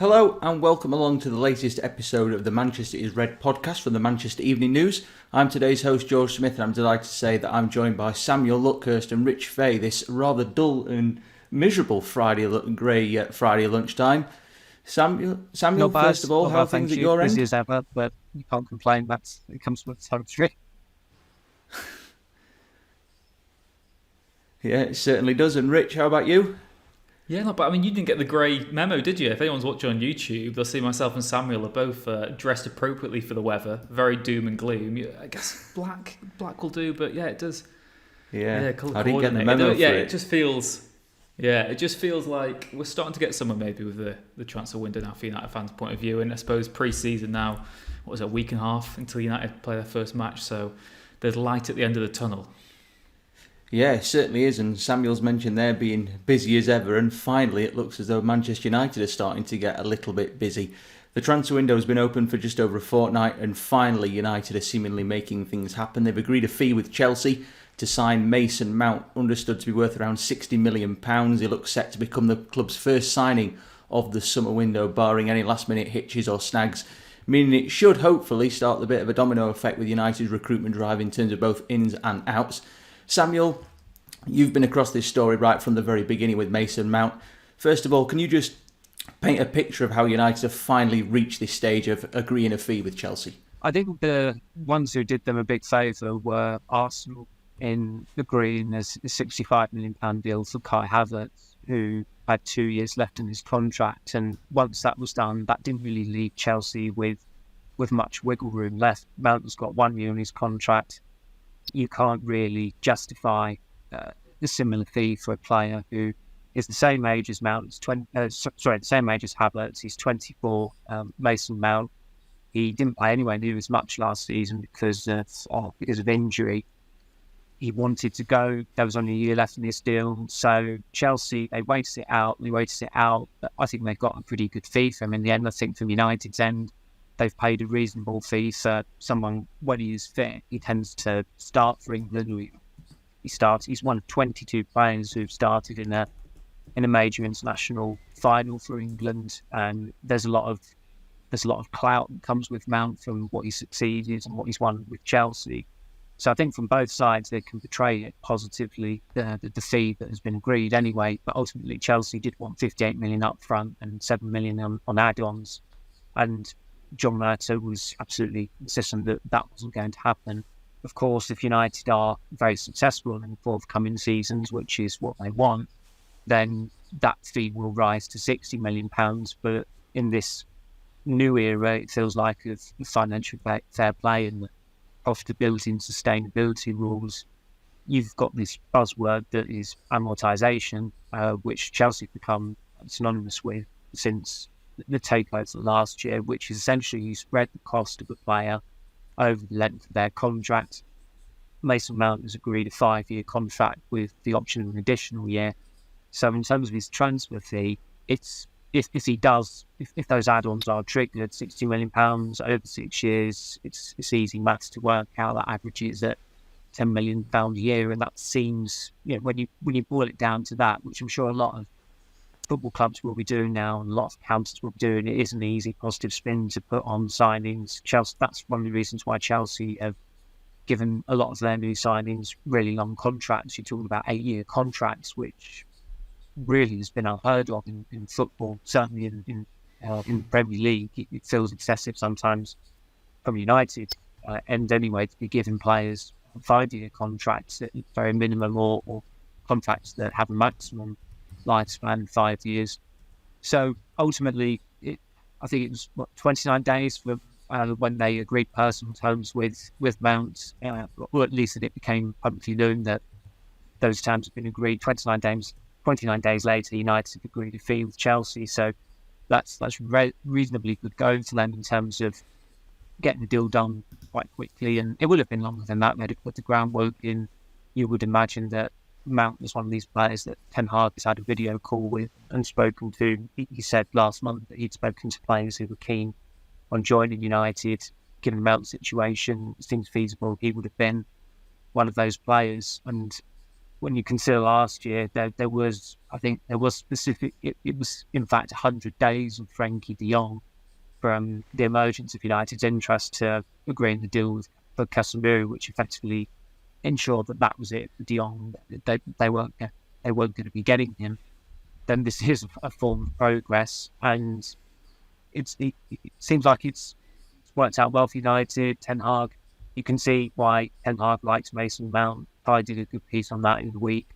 Hello and welcome along to the latest episode of the Manchester is Red podcast from the Manchester Evening News. I'm today's host George Smith and I'm delighted to say that I'm joined by Samuel Luckhurst and Rich Fay this rather dull and miserable Friday lunchtime. Samuel, first of all, how are things at your end? Busy as ever, but you can't complain. It comes with time to Yeah, it certainly does. And Rich, how about you? Yeah, no, but I mean, you didn't get the grey memo, did you? If anyone's watching on YouTube, they'll see myself and Samuel are both dressed appropriately for the weather. Very doom and gloom. I guess black will do, but yeah, it does. Yeah, colour I didn't get the memo for it just feels. Yeah, it just feels like we're starting to get somewhere maybe with the transfer window now for United fans' point of view. And I suppose pre-season now, what was it, a week and a half until United play their first match. So there's light at the end of the tunnel. Yeah, it certainly is, and Samuel's mentioned there being busy as ever, and finally it looks as though Manchester United are starting to get a little bit busy. The transfer window has been open for just over a fortnight, and finally United are seemingly making things happen. They've agreed a fee with Chelsea to sign Mason Mount, understood to be worth around £60 million. He looks set to become the club's first signing of the summer window, barring any last-minute hitches or snags, meaning it should hopefully start the bit of a domino effect with United's recruitment drive in terms of both ins and outs. Samuel, you've been across this story right from the very beginning with Mason Mount. First of all, can you just paint a picture of how United have finally reached this stage of agreeing a fee with Chelsea? I think the ones who did them a big favour were Arsenal in agreeing a £65 million deal for Kai Havertz, who had 2 years left in his contract. And once that was done, that didn't really leave Chelsea with much wiggle room left. Mount's got 1 year in his contract. You can't really justify a similar fee for a player who is the same age as Mount. The same age as Havertz. He's 24. Mason Mount. He didn't play anywhere near as much last season because of injury. He wanted to go. There was only a year left in this deal. So Chelsea, they waited it out. But I think they got a pretty good fee for him in the end. I think from United's end, they've paid a reasonable fee for someone when he is fit. He tends to start for England. He's one of 22 players who've started in a major international final for England, and there's a lot of clout that comes with Mount from what he succeeded and what he's won with Chelsea. So I think from both sides they can portray it positively, the fee that has been agreed anyway. But ultimately Chelsea did want 58 million up front and 7 million on add-ons, and John Murtough was absolutely insistent that wasn't going to happen. Of course, if United are very successful in the forthcoming seasons, which is what they want, then that fee will rise to £60 million. But in this new era, it feels like of financial fair play and the profitability and sustainability rules, you've got this buzzword that is amortisation, which Chelsea have become synonymous with since the takeover last year, which is essentially you spread the cost of a player over the length of their contract. Mason Mount has agreed a 5-year contract with the option of an additional year. So in terms of his transfer fee, it's if those add-ons are triggered, £60 million over 6 years, it's easy maths to work out. That averages at £10 million a year, and that seems, when you boil it down to that, which I'm sure a lot of football clubs will be doing now, and a lot of accountants will be doing. It is an easy positive spin to put on signings. Chelsea, that's one of the reasons why Chelsea have given a lot of their new signings really long contracts. You're talking about 8-year contracts, which really has been unheard of in football, certainly in the Premier League. It feels excessive sometimes from United end anyway to be giving players 5-year contracts at very minimum, or contracts that have a maximum lifespan 5 years. So ultimately, I think it was 29 days from when they agreed personal terms with Mount, or at least that it became publicly known that those terms have been agreed. 29 days later, United have agreed a fee with Chelsea. So that's reasonably good going for them in terms of getting the deal done quite quickly. And it would have been longer than that. They'd have put the groundwork in. You would imagine that Mount was one of these players that Ten Hag has had a video call with and spoken to. He said last month that he'd spoken to players who were keen on joining United. Given Mount's situation, it seems feasible he would have been one of those players. And when you consider last year, there was specific. It was in fact 100 days of Frankie De Jong from the emergence of United's interest to agreeing the deal for Casemiro, which effectively ensured that was it for De Jong. They weren't going to be getting him. Then this is a form of progress, and it seems like it's worked out well for United. Ten Hag, you can see why Ten Hag likes Mason Mount. I did a good piece on that in the week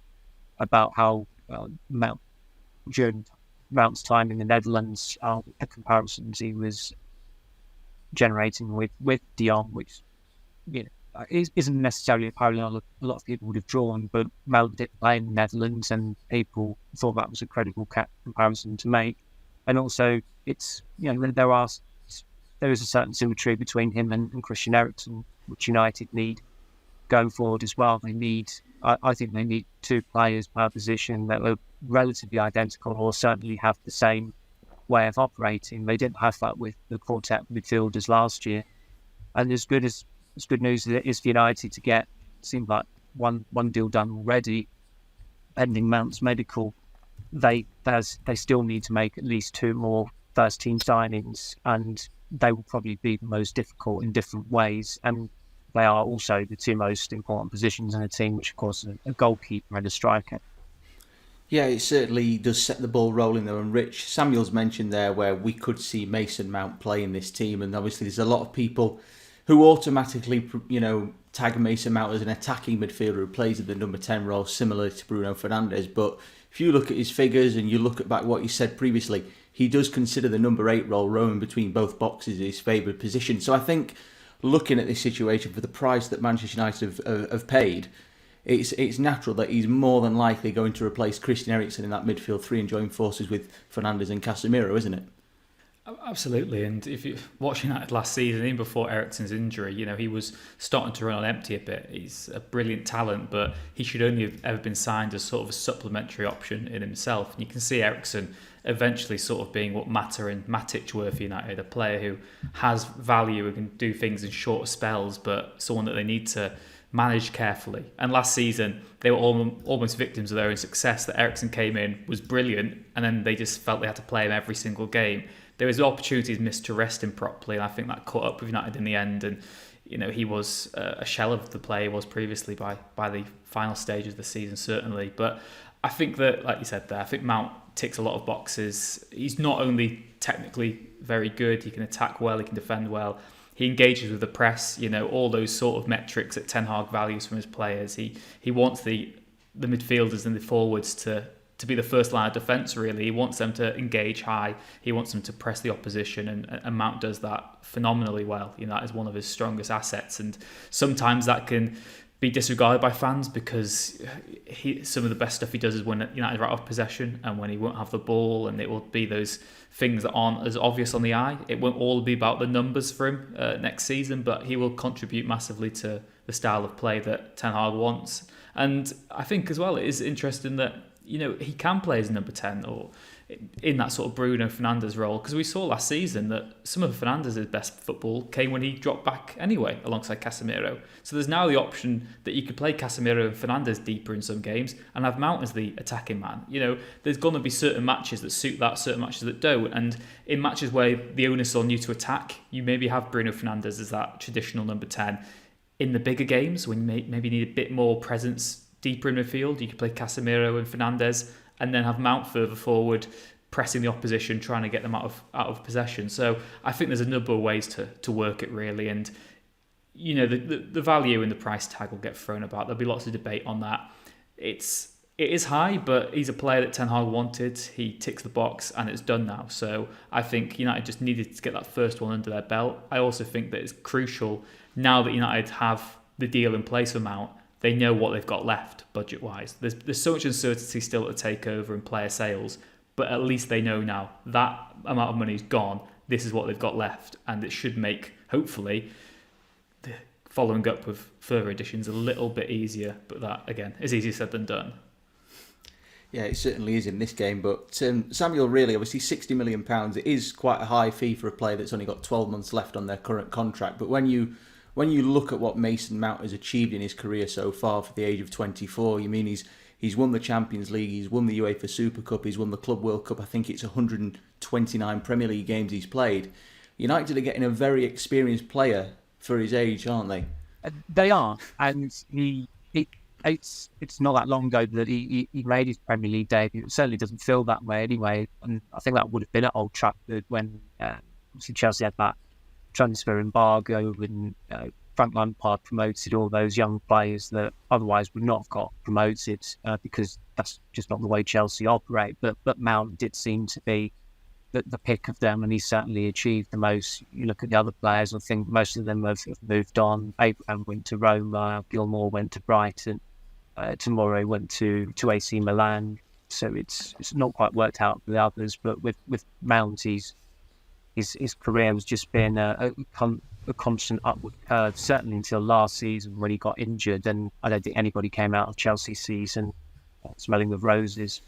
about how during Mount's time in the Netherlands, the comparisons he was generating with De Jong, which isn't necessarily a parallel a lot of people would have drawn, but Mount did play in the Netherlands, and people thought that was a credible comparison to make. And also, it's there is a certain symmetry between him and Christian Eriksen, which United need going forward as well. I think they need two players per position that are relatively identical, or certainly have the same way of operating. They didn't have that with the quartet midfielders last year, and as good news as it is for United to get, seemed like one deal done already, pending Mount's medical. They still need to make at least two more first team signings, and they will probably be the most difficult in different ways. And they are also the two most important positions in a team, which of course is a goalkeeper and a striker. Yeah, it certainly does set the ball rolling though. And Rich, Samuel's mentioned there where we could see Mason Mount play in this team, and obviously there's a lot of people who automatically, tag Mason Mount as an attacking midfielder who plays in the number 10 role, similar to Bruno Fernandes. But if you look at his figures and you look at back what he said previously, he does consider the number 8 role, roaming between both boxes, his favoured position. So I think looking at this situation for the price that Manchester United have paid, it's natural that he's more than likely going to replace Christian Eriksen in that midfield three and join forces with Fernandes and Casemiro, isn't it? Absolutely, and if you watch United last season, even before Eriksen's injury, he was starting to run on empty a bit. He's a brilliant talent, but he should only have ever been signed as sort of a supplementary option in himself. And you can see Eriksen eventually sort of being what Mata and Matic were for United, a player who has value and can do things in shorter spells, but someone that they need to manage carefully. And last season, they were almost victims of their own success, that Eriksen came in, was brilliant, and then they just felt they had to play him every single game. There was opportunities missed to rest him properly, and I think that caught up with United in the end. And he was a shell of the player he was previously by the final stages of the season, certainly. But I think that, like you said there, I think Mount ticks a lot of boxes. He's not only technically very good, he can attack well, he can defend well. He engages with the press, all those sort of metrics that Ten Hag values from his players. He wants the midfielders and the forwards to be the first line of defence, really. He wants them to engage high. He wants them to press the opposition, and Mount does that phenomenally well. That is one of his strongest assets, and sometimes that can be disregarded by fans because some of the best stuff he does is when United are out of possession and when he won't have the ball, and it will be those things that aren't as obvious on the eye. It won't all be about the numbers for him next season, but he will contribute massively to the style of play that Ten Hag wants. And I think as well it is interesting that he can play as number 10 or in that sort of Bruno Fernandes role, because we saw last season that some of Fernandes' best football came when he dropped back anyway alongside Casemiro. So there's now the option that you could play Casemiro and Fernandes deeper in some games and have Mount as the attacking man. There's going to be certain matches that suit that, certain matches that don't, and in matches where the onus is on you to attack, you maybe have Bruno Fernandes as that traditional number 10. In the bigger games, when you maybe need a bit more presence deeper in midfield, you could play Casemiro and Fernandes and then have Mount further forward, pressing the opposition, trying to get them out of possession. So I think there's a number of ways to work it, really. And, the value and the price tag will get thrown about. There'll be lots of debate on that. It is high, but he's a player that Ten Hag wanted. He ticks the box, and it's done now. So I think United just needed to get that first one under their belt. I also think that it's crucial, now that United have the deal in place for Mount, they know what they've got left budget-wise. There's so much uncertainty still at the takeover and player sales, but at least they know now that amount of money is gone. This is what they've got left, and it should make, hopefully, the following up with further additions a little bit easier. But that, again, is easier said than done. Yeah, it certainly is in this game. But Samuel, really, obviously £60 million, it is quite a high fee for a player that's only got 12 months left on their current contract. But when you when you look at what Mason Mount has achieved in his career so far for the age of 24, you mean he's won the Champions League, he's won the UEFA Super Cup, he's won the Club World Cup. I think it's 129 Premier League games he's played. United are getting a very experienced player for his age, aren't they? They are, and it's not that long ago that he made his Premier League debut. It certainly doesn't feel that way anyway, and I think that would have been at Old Trafford when obviously Chelsea had that transfer embargo and Frank Lampard promoted all those young players that otherwise would not have got promoted because that's just not the way Chelsea operate. But Mount did seem to be the pick of them, and he certainly achieved the most. You look at the other players, I think most of them have moved on. Abraham went to Roma, Gilmour went to Brighton, Tomori went to AC Milan. So it's not quite worked out for the others. But with Mount, his career has just been a constant upward curve, certainly until last season when he got injured. And I don't think anybody came out of Chelsea's season smelling of roses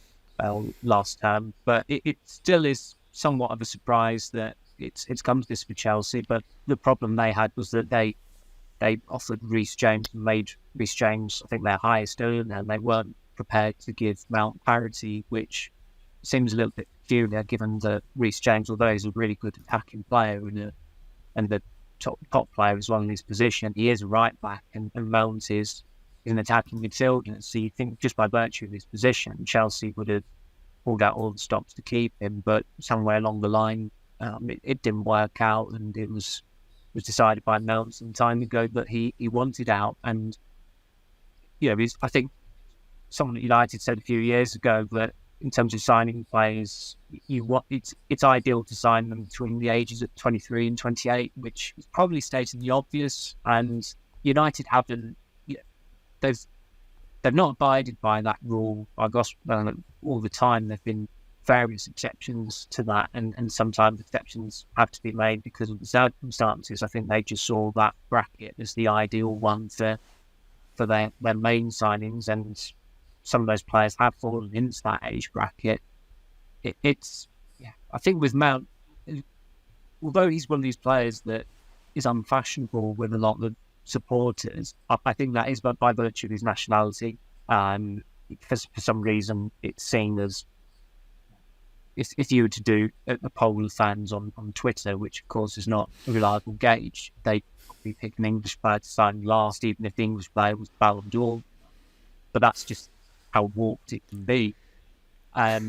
last term. But it still is somewhat of a surprise that it's come to this for Chelsea. But the problem they had was that they offered Reece James and made Reece James, I think, their highest earner, and they weren't prepared to give Mount parity, which seems a little bit peculiar given that Reece James, although he's a really good attacking player and the top player as well in his position, he is a right back, and Mount is an attacking midfielder. So you think just by virtue of his position, Chelsea would have pulled out all the stops to keep him, but somewhere along the line it didn't work out, and it was decided by Mount some time ago that he wanted out. And I think someone at United said a few years ago that in terms of signing players, it's ideal to sign them between the ages of 23 and 28, which is probably stating the obvious. And United haven't, they've not abided by that rule. I guess all the time there've been various exceptions to that, and sometimes exceptions have to be made because of the circumstances. I think they just saw that bracket as the ideal one for their main signings, and some of those players have fallen into that age bracket. I think with Mount, although he's one of these players that is unfashionable with a lot of supporters, I think that is by virtue of his nationality. Because for some reason it's seen as, if you were to do a poll of fans on Twitter, which of course is not a reliable gauge, they'd probably pick an English player to sign last, even if the English player was Ballon d'Or. But that's just how warped it can be. I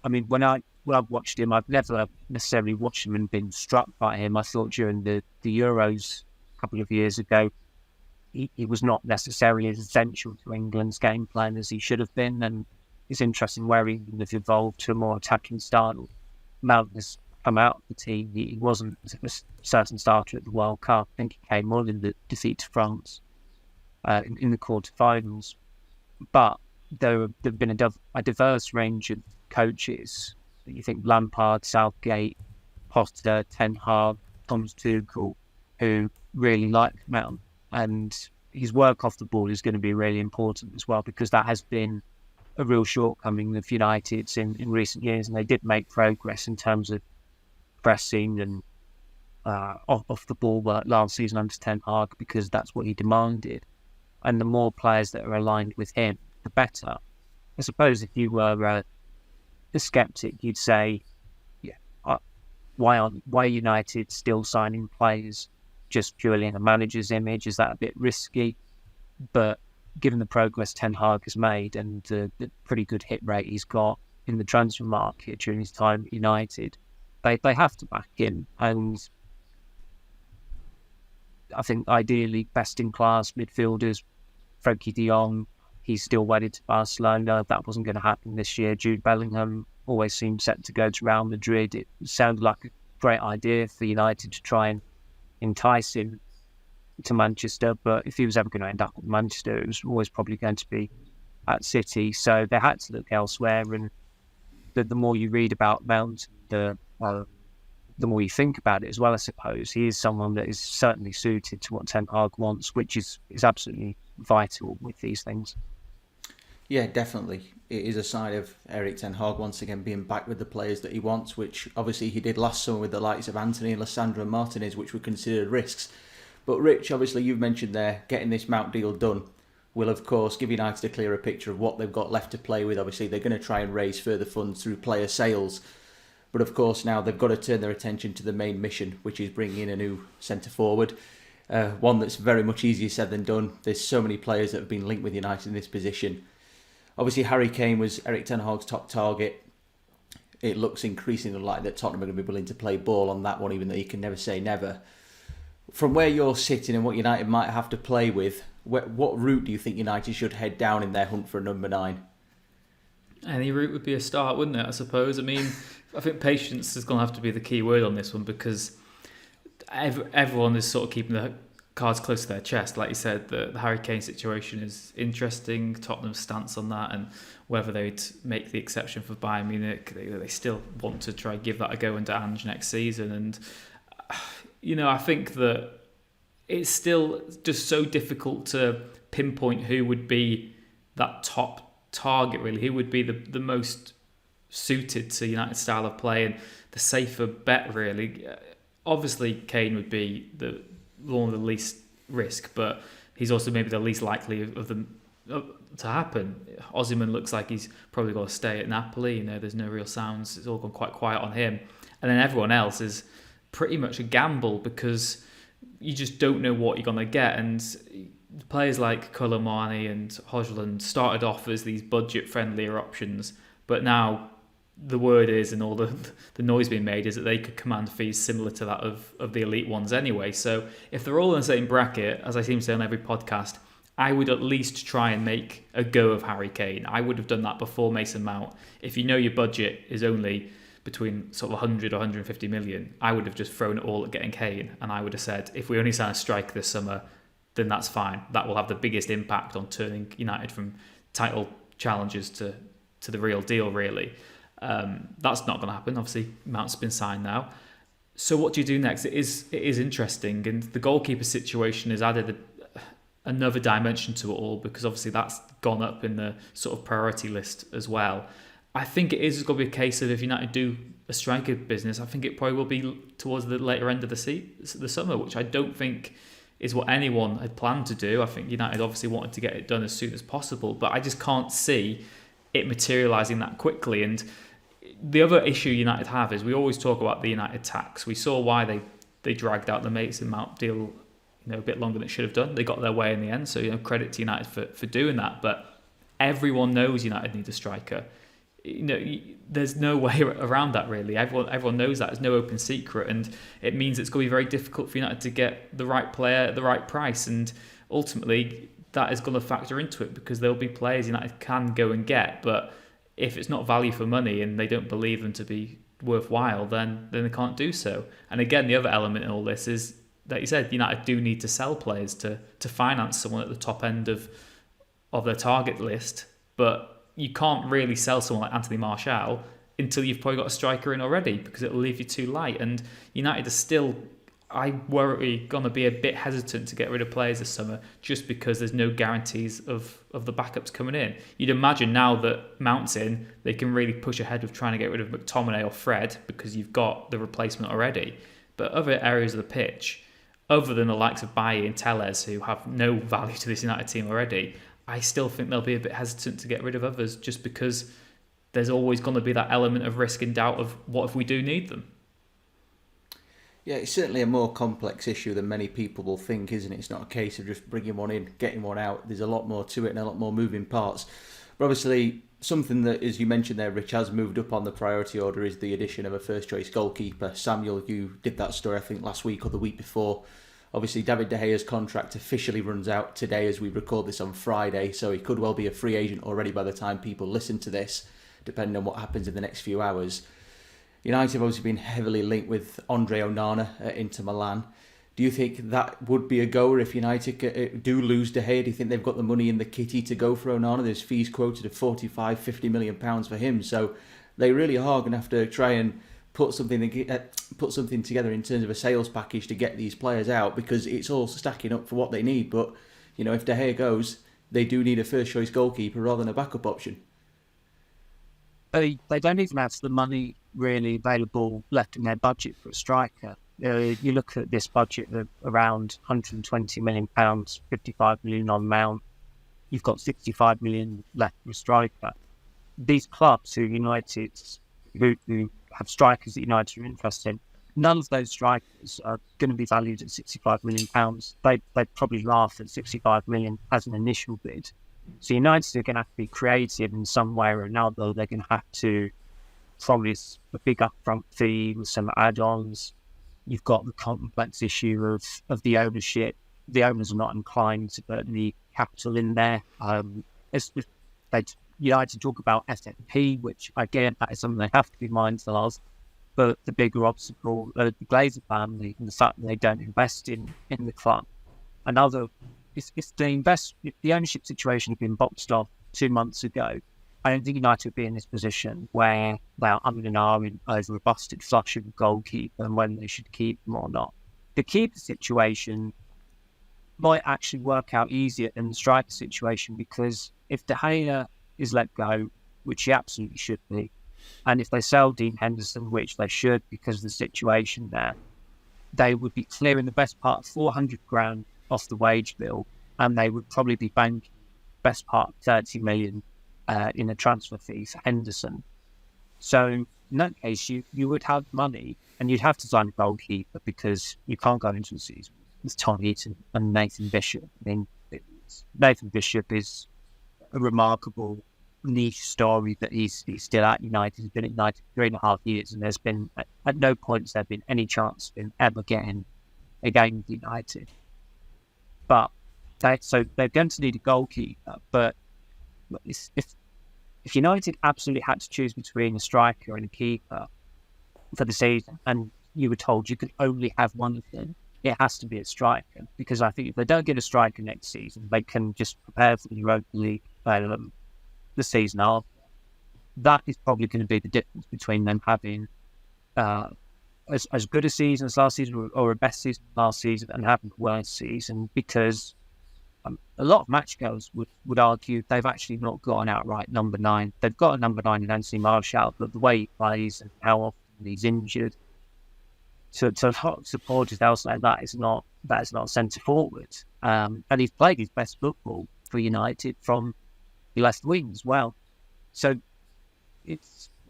mean, when I've watched him, I've never necessarily watched him and been struck by him. I thought during the Euros a couple of years ago, he was not necessarily as essential to England's game plan as he should have been, and it's interesting where England have evolved to a more attacking style. Mount has come out of the team. He wasn't a certain starter at the World Cup. I think he came on in the defeat to France in the quarterfinals. But there have been a diverse range of coaches. You think Lampard, Southgate, Potter, Ten Hag, Thomas Tuchel, who really like Mount. And his work off the ball is going to be really important as well, because that has been a real shortcoming of United's in recent years. And they did make progress in terms of pressing and off the ball work last season under Ten Hag, because that's what he demanded. And the more players that are aligned with him, the better. I suppose if you were a skeptic, you'd say, why are United still signing players just purely in a manager's image? Is that a bit risky? But given the progress Ten Hag has made and the pretty good hit rate he's got in the transfer market during his time at United, they have to back him. And I think ideally best in class midfielders, Frankie de Jong, he's still wedded to Barcelona. That wasn't going to happen this year. Jude Bellingham always seemed set to go to Real Madrid. It sounded like a great idea for United to try and entice him to Manchester, but if he was ever going to end up at Manchester, it was always probably going to be at City. So they had to look elsewhere. And the more you read about Mount, the more you think about it as well, I suppose. He is someone that is certainly suited to what Ten Hag wants, which is absolutely vital with these things. Yeah, definitely. It is a sign of Erik Ten Hag once again being back with the players that he wants, which obviously he did last summer with the likes of Anthony and Lissandro Martinez, which were considered risks. But Rich, obviously you've mentioned there, getting this Mount deal done will of course give United a clearer picture of what they've got left to play with. Obviously they're going to try and raise further funds through player sales. But of course now they've got to turn their attention to the main mission, which is bringing in a new centre forward. One that's very much easier said than done. There's so many players that have been linked with United in this position. Obviously Harry Kane was Erik ten Hag's top target. It looks increasingly likely that Tottenham are going to be willing to play ball on that one, even though you can never say never. From where you're sitting and what United might have to play with, what route do you think United should head down in their hunt for a number 9? Any route would be a start, wouldn't it, I suppose? I mean, I think patience is going to have to be the key word on this one, because everyone is sort of keeping their cards close to their chest. Like you said, the Harry Kane situation is interesting, Tottenham's stance on that, and whether they'd make the exception for Bayern Munich. They still want to try and give that a go under Ange next season. And, I think that it's still just so difficult to pinpoint who would be that top target, really. Who would be the most suited to United's style of play and the safer bet, really. Obviously, Kane would be the one of the least risk, but he's also maybe the least likely of them to happen. Osimhen looks like he's probably got to stay at Napoli. There's no real sounds. It's all gone quite quiet on him. And then everyone else is pretty much a gamble, because you just don't know what you're going to get. And players like Colomani and Højlund started off as these budget-friendlier options, but now the word is, and all the noise being made, is that they could command fees similar to that of the elite ones anyway. So if they're all in the same bracket, as I seem to say on every podcast, I would at least try and make a go of Harry Kane. I would have done that before Mason Mount. If you know your budget is only between sort of 100 or 150 million, I would have just thrown it all at getting Kane, and I would have said, if we only sign a striker this summer, then that's fine. That will have the biggest impact on turning United from title challenges to the real deal, really. That's not going to happen. Obviously, Mount's been signed now. So what do you do next? It is interesting, and the goalkeeper situation has added another dimension to it all, because obviously that's gone up in the sort of priority list as well. I think it is going to be a case of, if United do a striker business, I think it probably will be towards the later end of the summer, which I don't think is what anyone had planned to do. I think United obviously wanted to get it done as soon as possible, but I just can't see it materialising that quickly. And the other issue United have is, we always talk about the United tax. We saw why they dragged out the Mason Mount deal a bit longer than it should have done. They got their way in the end, so credit to United for doing that. But everyone knows United need a striker. There's no way around that, really. Everyone knows that. It's no open secret, and it means it's going to be very difficult for United to get the right player at the right price. And ultimately, that is going to factor into it, because there'll be players United can go and get, but if it's not value for money and they don't believe them to be worthwhile, then they can't do so. And again, the other element in all this is that you said United do need to sell players to finance someone at the top end of their target list, but you can't really sell someone like Anthony Martial until you've probably got a striker in already, because it'll leave you too light. And United are still, I worry, going to be a bit hesitant to get rid of players this summer, just because there's no guarantees of the backups coming in. You'd imagine now that Mount's in, they can really push ahead with trying to get rid of McTominay or Fred, because you've got the replacement already. But other areas of the pitch, other than the likes of Bailly and Telles, who have no value to this United team already, I still think they'll be a bit hesitant to get rid of others, just because there's always going to be that element of risk and doubt of what if we do need them. Yeah, it's certainly a more complex issue than many people will think, isn't it? It's not a case of just bringing one in, getting one out. There's a lot more to it and a lot more moving parts. But obviously, something that, as you mentioned there, Rich, has moved up on the priority order is the addition of a first-choice goalkeeper. Samuel, you did that story, I think, last week or the week before. Obviously, David De Gea's contract officially runs out today as we record this on Friday, so he could well be a free agent already by the time people listen to this, depending on what happens in the next few hours. United have obviously been heavily linked with Andre Onana at Inter Milan. Do you think that would be a goer if United do lose De Gea? Do you think they've got the money in the kitty to go for Onana? There's fees quoted of £45-50 million for him, so they really are going to have to try and put something together in terms of a sales package to get these players out, because it's all stacking up for what they need. But if De Gea goes, they do need a first choice goalkeeper rather than a backup option. They don't even have the money really available left in their budget for a striker. You look at this budget of around £120 million, 55 million on Mount. You've got 65 million left for a striker. These clubs who have strikers that United are interested in, none of those strikers are going to be valued at £65 million. They'd probably laugh at 65 million as an initial bid. So United are going to have to be creative in some way or another. They're going to have to promise a big upfront fee with some add-ons. You've got the complex issue of the ownership. The owners are not inclined to put the capital in there. United talk about SFP, which again, that is something they have to be mindful of. But the bigger obstacle, the Glazer family, and the fact that they don't invest in the club. If the ownership situation had been boxed off 2 months ago, I don't think United would be in this position where they're over a busted flush of a goalkeeper and when they should keep them or not. The keeper situation might actually work out easier than the striker situation, because if De Gea is let go, which he absolutely should be, and if they sell Dean Henderson, which they should because of the situation there, they would be clearing the best part of 400 grand off the wage bill, and they would probably be banking the best part of 30 million in a transfer fee for Henderson. So in that case, you would have money, and you'd have to sign a goalkeeper because you can't go into the season with Tom Heaton and Nathan Bishop. I mean, Nathan Bishop is a remarkable niche story that he's still at United. He's been at United 3.5 years, and there's been at no point has there been any chance of him ever getting a game with United. But they're going to need a goalkeeper. But if United absolutely had to choose between a striker and a keeper for the season, and you were told you could only have one of them, it has to be a striker. Because I think if they don't get a striker next season, they can just prepare for the Europa League the season after. That is probably going to be the difference between them having as good a season as last season or a best season last season and having a worse season, because a lot of match goers would argue they've actually not got an outright number 9. They've got a number 9 in Anthony Marshall, but the way he plays and how often he's injured, to a lot of supporters, they'll say that is not centre forward. And he's played his best football for United from the left wing as well. So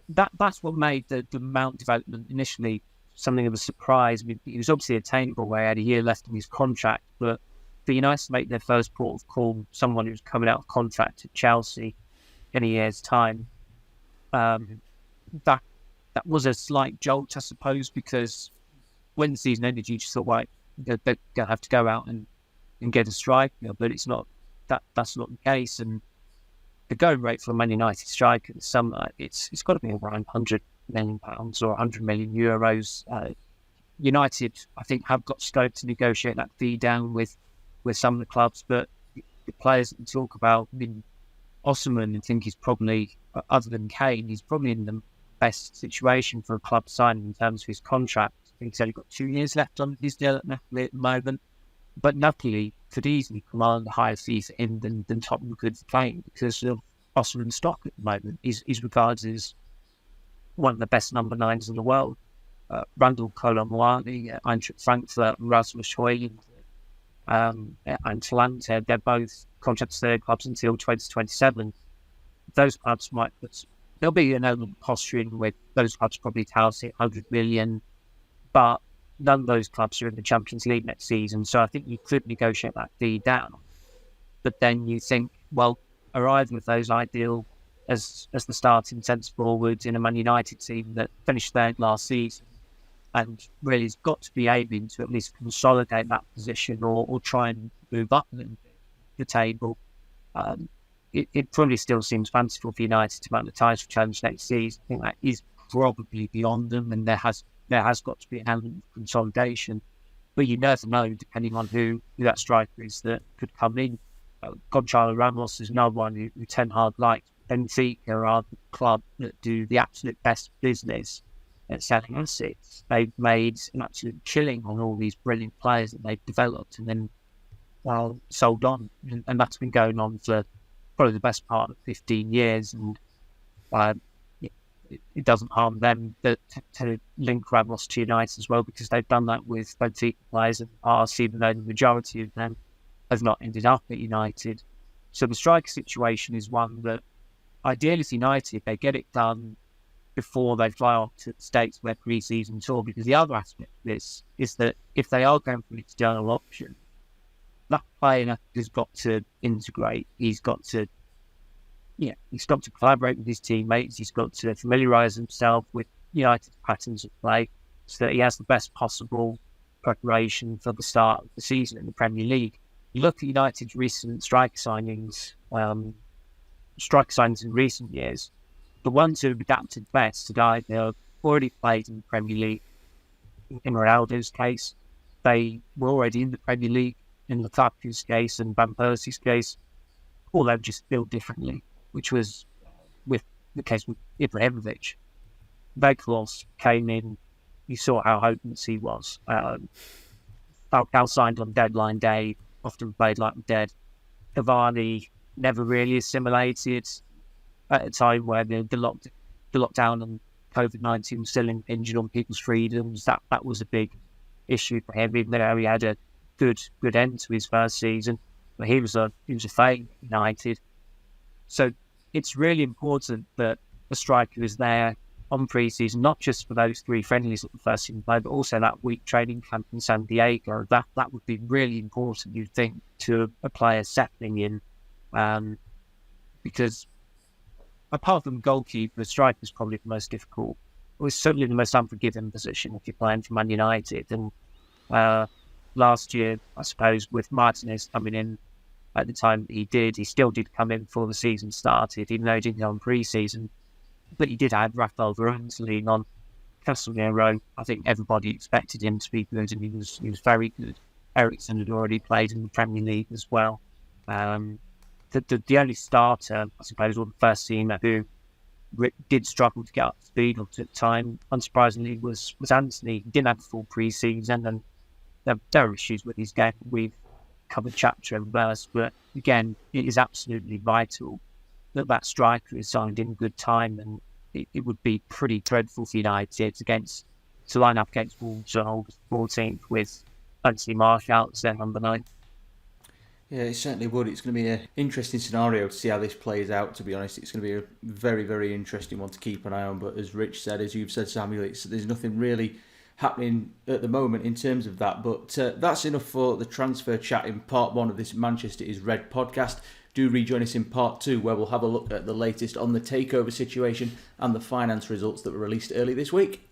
that's what made the Mount development initially something of a surprise. I mean, he was obviously attainable where he had a year left in his contract, but for United to make their first port of call someone who's coming out of contract at Chelsea in a year's time, that was a slight jolt, I suppose, because when the season ended, you just thought, right, they're going to have to go out and get a striker, but it's not that's not the case. And the going rate for a Man United striker this summer, it's got to be around £100 million or €100 million. United, I think, have got scope to negotiate that fee down with some of the clubs, but the players that we talk about, I mean, Osimhen, I think, is probably, other than Kane, he's probably in the best situation for a club signing in terms of his contract. I think he's only got 2 years left on his deal at Napoli at the moment, but Napoli could easily command a higher fee for him than Tottenham could for Kane because of Osimhen's stock at the moment. He's regarded as one of the best number 9s in the world. Randall Colomwani, Eintracht Frankfurt, Rasmus Højlund, and Atalanta, they're both contracted to their clubs until 2027. Those clubs there'll be an element of posturing with those clubs probably touting 100 million, but none of those clubs are in the Champions League next season, so I think you could negotiate that fee down. But then you think, well, are either of those ideal as the starting centre forwards in a Man United team that finished third last season and really has got to be aiming to at least consolidate that position or try and move up a little bit the table? It probably still seems fanciful for United to mount the title challenge next season. I think that is probably beyond them, and there has got to be an element of consolidation. But you never know, depending on who that striker is that could come in. Gonçalo Ramos is another one who Ten Hag likes. Benfica are the club that do the absolute best business at selling assets. They've made an absolute killing on all these brilliant players that they've developed and then sold on. And that's been going on for probably the best part of 15 years. And it doesn't harm them to link Ramos to United as well, because they've done that with Benfica players in the past, even though the majority of them have not ended up at United. So the striker situation is one that, ideally, as United, they get it done before they fly off to the States for their pre-season tour, because the other aspect of this is that if they are going for an external option, that player has got to integrate. He's got to collaborate with his teammates. He's got to familiarise himself with United's patterns of play so that he has the best possible preparation for the start of the season in the Premier League. You look at United's recent striker signings in recent years, the ones who have adapted best to either already played in the Premier League. In Ronaldo's case, they were already in the Premier League. In Lukaku's case and Van Persie's case, all they've just built differently, which was with the case with Ibrahimovic. Weghorst came in, you saw how hopeless he was. Falcao signed on deadline day, often played like the dead. Cavani never really assimilated at a time where the lockdown and COVID-19 was still impinging on people's freedoms. That was a big issue for him, even though he had a good end to his first season. But he was a failure at United. So it's really important that a striker is there on pre-season, not just for those 3 friendlies at the first season play, but also that week training camp in San Diego. That would be really important, you'd think, to a player settling in, because apart from goalkeeper, the striker is probably the most difficult. It was certainly the most unforgiving position if you're playing for Man United. And last year, I suppose, with Martinez coming in at the time that he still did come in before the season started, even though he didn't go on pre-season. But he did have Rafael Varane to lean on. Casemiro, I think everybody expected him to be good, and he was very good. Eriksen had already played in the Premier League as well. The only starter, I suppose, or the first teamer who did struggle to get up to speed or took time, unsurprisingly, was Anthony. He didn't have a full pre-season, and there are issues with his game. We've covered chapter and verse, but again, it is absolutely vital that striker is signed in good time, and it would be pretty dreadful for United to line up against Wolves on August 14th with Anthony Marshall as their number 9. Yeah, it certainly would. It's going to be an interesting scenario to see how this plays out, to be honest. It's going to be a very, very interesting one to keep an eye on. But as Rich said, as you've said, Samuel, there's nothing really happening at the moment in terms of that. But that's enough for the transfer chat in part 1 of this Manchester is Red podcast. Do rejoin us in part 2, where we'll have a look at the latest on the takeover situation and the finance results that were released early this week.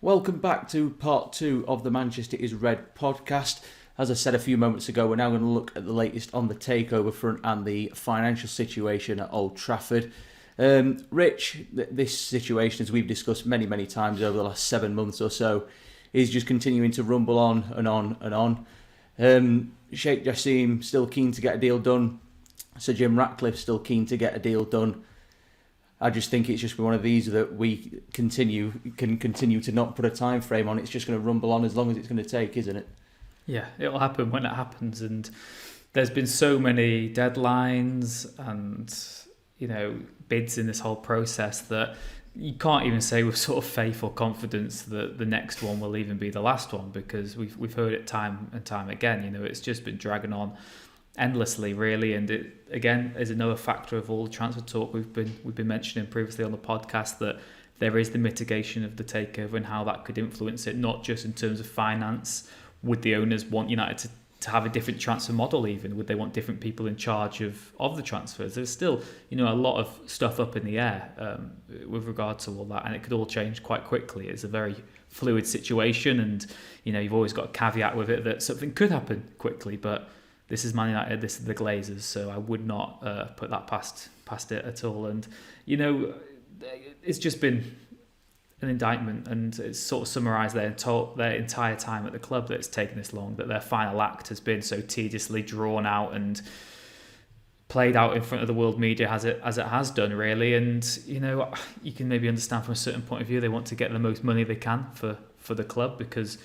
Welcome back to part 2 of the Manchester is Red podcast. As I said a few moments ago, we're now going to look at the latest on the takeover front and the financial situation at Old Trafford. Rich, this situation, as we've discussed many, many times over the last 7 months or so, is just continuing to rumble on and on and on. Sheikh Jassim still keen to get a deal done. Sir Jim Ratcliffe still keen to get a deal done. I just think it's just one of these that we can continue to not put a time frame on. It's just going to rumble on as long as it's going to take, isn't it? Yeah, it'll happen when it happens. And there's been so many deadlines and, bids in this whole process that you can't even say with sort of faith or confidence that the next one will even be the last one, because we've heard it time and time again. It's just been dragging on endlessly, really, and it again is another factor of all the transfer talk we've been mentioning previously on the podcast, that there is the mitigation of the takeover and how that could influence it, not just in terms of finance. Would the owners want United to have a different transfer model even? Would they want different people in charge of the transfers? There's still, a lot of stuff up in the air with regard to all that, and it could all change quite quickly. It's a very fluid situation, and, you've always got a caveat with it that something could happen quickly, but this is Man United, this is the Glazers, so I would not put that past it at all. And, it's just been an indictment, and it's sort of summarised their entire time at the club that it's taken this long, that their final act has been so tediously drawn out and played out in front of the world media as it has done, really. And, you can maybe understand from a certain point of view, they want to get the most money they can for the club, because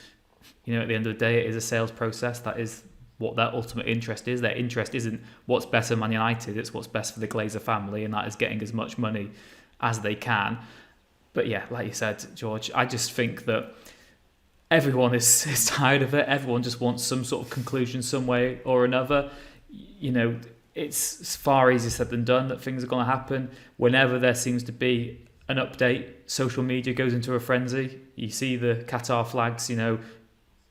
at the end of the day, it is a sales process. That is what their ultimate interest is. Their interest isn't what's best for Man United, it's what's best for the Glazer family, and that is getting as much money as they can. But yeah, like you said, George, I just think that everyone is tired of it. Everyone just wants some sort of conclusion some way or another. It's far easier said than done that things are going to happen. Whenever there seems to be an update, social media goes into a frenzy. You see the Qatar flags,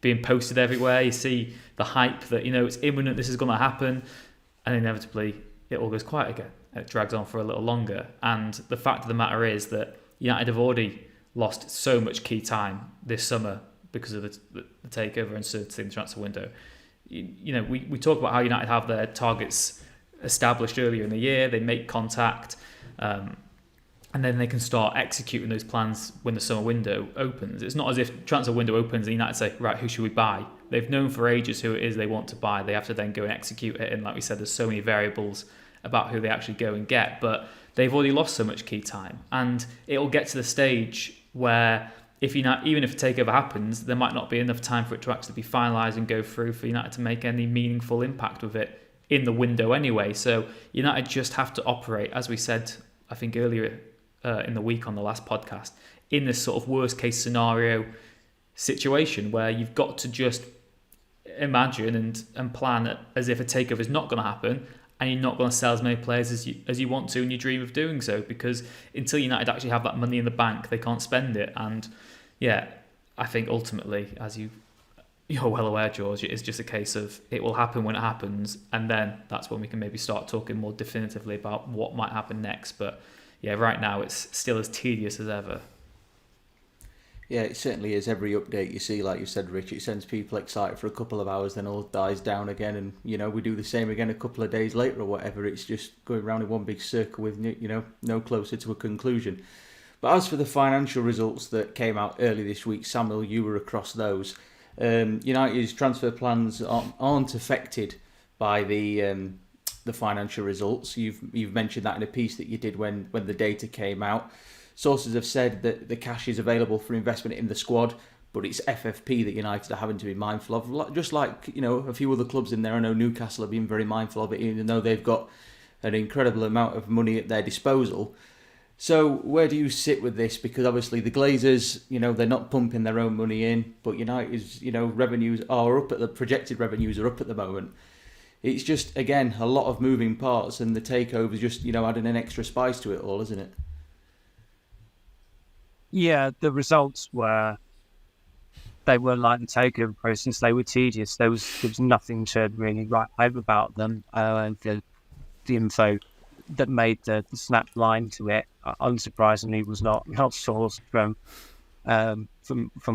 being posted everywhere. You see the hype that, it's imminent, this is going to happen. And inevitably, it all goes quiet again. It drags on for a little longer. And the fact of the matter is that United have already lost so much key time this summer because of the takeover uncertainty in the transfer window. We talk about how United have their targets established earlier in the year. They make contact, and then they can start executing those plans when the summer window opens. It's not as if transfer window opens and United say, right, who should we buy? They've known for ages who it is they want to buy. They have to then go and execute it. And like we said, there's so many variables about who they actually go and get. But they've already lost so much key time. And it'll get to the stage where even if a takeover happens, there might not be enough time for it to actually be finalised and go through for United to make any meaningful impact with it in the window anyway. So United just have to operate, as we said, I think earlier in the week on the last podcast, in this sort of worst case scenario situation where you've got to just imagine and plan as if a takeover is not going to happen, and you're not going to sell as many players as you want to, and you dream of doing so, because until United actually have that money in the bank, they can't spend it. And yeah, I think ultimately, as you're well aware, George, it is just a case of it will happen when it happens, and then that's when we can maybe start talking more definitively about what might happen next. But yeah, right now it's still as tedious as ever. Yeah, it certainly is. Every update you see, like you said, Rich, it sends people excited for a couple of hours, then all dies down again, and we do the same again a couple of days later or whatever. It's just going around in one big circle with no closer to a conclusion. But as for the financial results that came out early this week, Samuel, you were across those. United's transfer plans aren't affected by the financial results. You've mentioned that in a piece that you did when the data came out. Sources have said that the cash is available for investment in the squad, but it's FFP that United are having to be mindful of. Just like, a few other clubs in there. I know Newcastle have been very mindful of it, even though they've got an incredible amount of money at their disposal. So where do you sit with this? Because obviously the Glazers, they're not pumping their own money in, but United's, revenues are up the projected revenues are up at the moment. It's just, again, a lot of moving parts, and the takeover is just, adding an extra spice to it all, isn't it? Yeah, the results were like the takeover process. They were tedious. There was nothing to really write home about them. The info that made the snap line to it, unsurprisingly, was not sourced from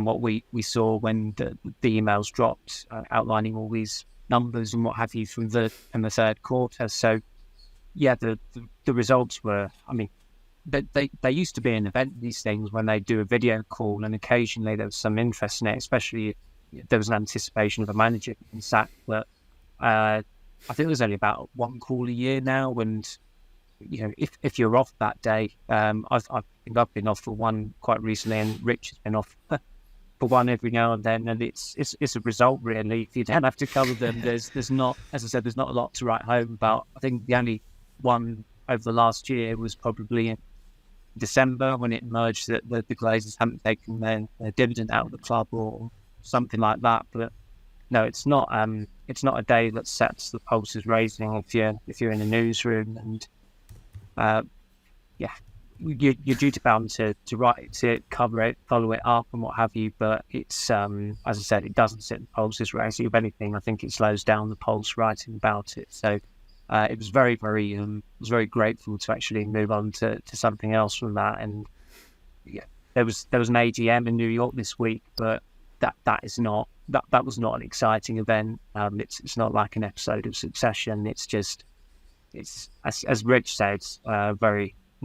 what we saw when the emails dropped, outlining all these numbers and what have you from the third quarter. So yeah, the results were, they used to be an event, these things, when they do a video call, and occasionally there was some interest in it, especially if there was an anticipation of a manager being sacked. But I think there's only about one call a year now, and if you're off that day, I think I've been off for one quite recently, and Rich has been off for one every now and then, and it's a result really. If you don't have to cover them, there's not, as I said, there's not a lot to write home about. I think the only one over the last year was probably in December, when it emerged that the Glazers hadn't taken their dividend out of the club or something like that. But no, it's not a day that sets the pulses racing if you're in a newsroom, and you're duty bound to write it, cover it, follow it up, and what have you. But it's as I said, it doesn't set the pulses racing. If anything, I think it slows down the pulse writing about it. So it was very, very was very grateful to actually move on to something else from that. And yeah, there was an AGM in New York this week, but that was not an exciting event. It's not like an episode of Succession. It's as Rich said,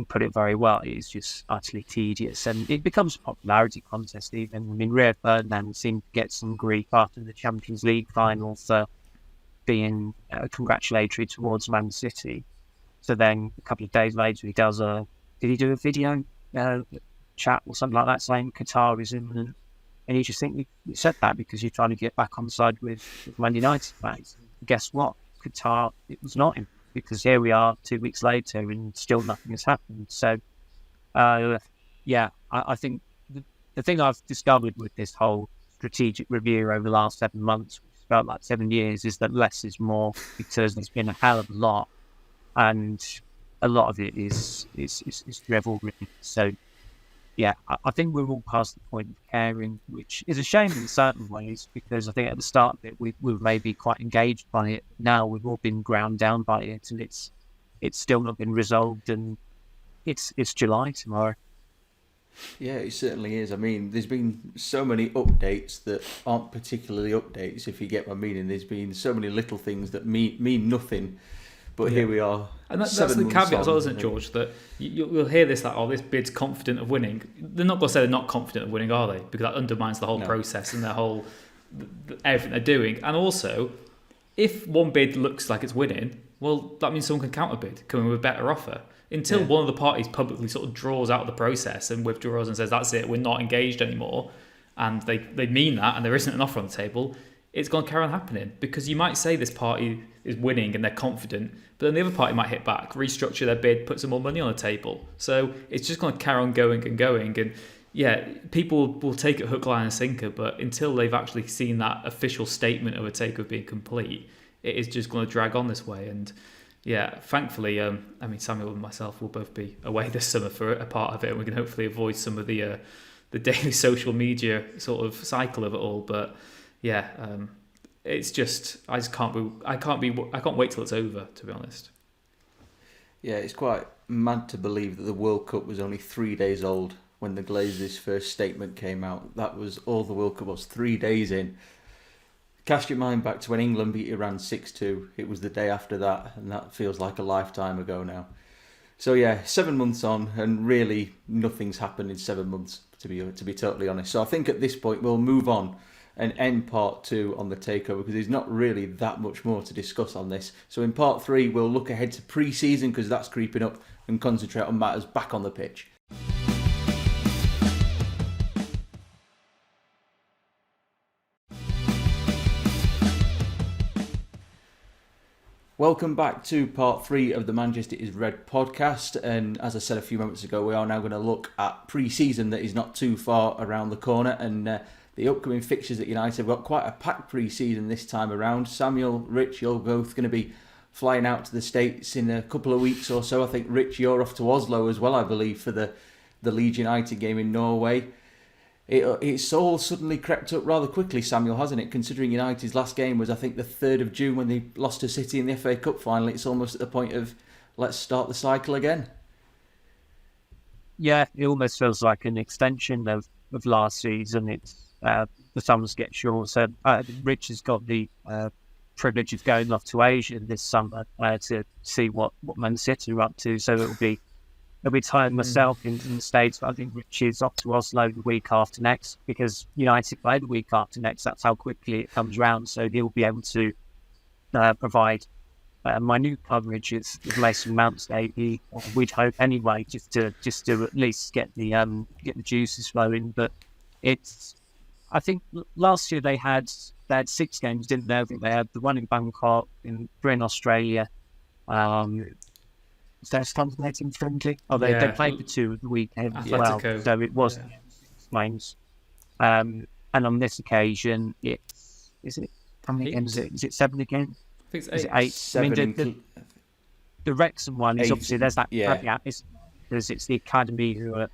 put it very well. It's just utterly tedious, and it becomes a popularity contest even. Rio Ferdinand seemed to get some grief after the Champions League final for being congratulatory towards Man City. So then a couple of days later he does did he do a video chat or something like that saying Qatar is imminent? And you just think you said that because you're trying to get back on side with Man United fans. Guess what? Qatar, it was not him, because here we are 2 weeks later and still nothing has happened. So, I think the thing I've discovered with this whole strategic review over the last 7 months, which felt like 7 years, is that less is more, because there's been a hell of a lot, and a lot of it is revelry. So, yeah, I think we're all past the point of caring, which is a shame in certain ways, because I think at the start of it we were maybe quite engaged by it. Now we've all been ground down by it, and it's still not been resolved, and it's July tomorrow. Yeah, it certainly is. I mean, there's been so many updates that aren't particularly updates, if you get my meaning. There's been so many little things that mean nothing. But here we are. And that's the caveat as well, isn't it, George? That you'll hear this like, oh, this bid's confident of winning. They're not going to say they're not confident of winning, are they? Because that undermines the whole process and their whole everything they're doing. And also, if one bid looks like it's winning, well, that means someone can counter bid, come in with a better offer. Until one of the parties publicly sort of draws out of the process and withdraws and says, that's it, we're not engaged anymore, and they mean that, and there isn't an offer on the table, it's going to carry on happening. Because you might say this party is winning and they're confident, but then the other party might hit back, restructure their bid, put some more money on the table. So it's just going to carry on going and going. And yeah, people will take it hook, line and sinker, but until they've actually seen that official statement of a takeover being complete, it is just going to drag on this way. And yeah, thankfully, Samuel and myself will both be away this summer for a part of it, and we can hopefully avoid some of the daily social media sort of cycle of it all. But yeah, it's just I can't wait till it's over, to be honest. Yeah, it's quite mad to believe that the World Cup was only 3 days old when the Glazers' first statement came out. That was all the World Cup was, 3 days in. Cast your mind back to when England beat Iran 6-2. It was the day after that, and that feels like a lifetime ago now. So yeah, 7 months on, and really nothing's happened in 7 months, to be totally honest. So I think at this point we'll move on and end part 2 on the takeover, because there's not really that much more to discuss on this. So in part 3 we'll look ahead to pre-season, because that's creeping up, and concentrate on matters back on the pitch. Welcome back to part 3 of the Manchester is Red podcast, and as I said a few moments ago, we are now going to look at pre-season that is not too far around the corner, and the upcoming fixtures at United have got quite a packed pre-season this time around. Samuel, Rich, you're both going to be flying out to the States in a couple of weeks or so. I think, Rich, you're off to Oslo as well, I believe, for the Leeds United game in Norway. It's all suddenly crept up rather quickly, Samuel, hasn't it? Considering United's last game was, I think, the 3rd of June when they lost to City in the FA Cup final. It's almost at the point of, let's start the cycle again. Yeah, it almost feels like an extension of last season. It's the summers get short. So Rich has got the privilege of going off to Asia this summer to see what Man City are up to. So it'll be time myself in the States, but I think Rich is off to Oslo the week after next, because United play the week after next. That's how quickly it comes round. So he'll be able to provide minute coverage of Mason Mount's debut. We'd hope anyway, just to at least get the juices flowing. But I think last year they had 6 games, didn't they? I think they had the one in Bangkok, three in Australia. Is that stimulating friendly? Oh, they played the 2 at the weekend as well, so it was games. And on this occasion, is it 7 again? I think it's 8. 7. The Wrexham one is obviously there's that caveat, because it's the academy who are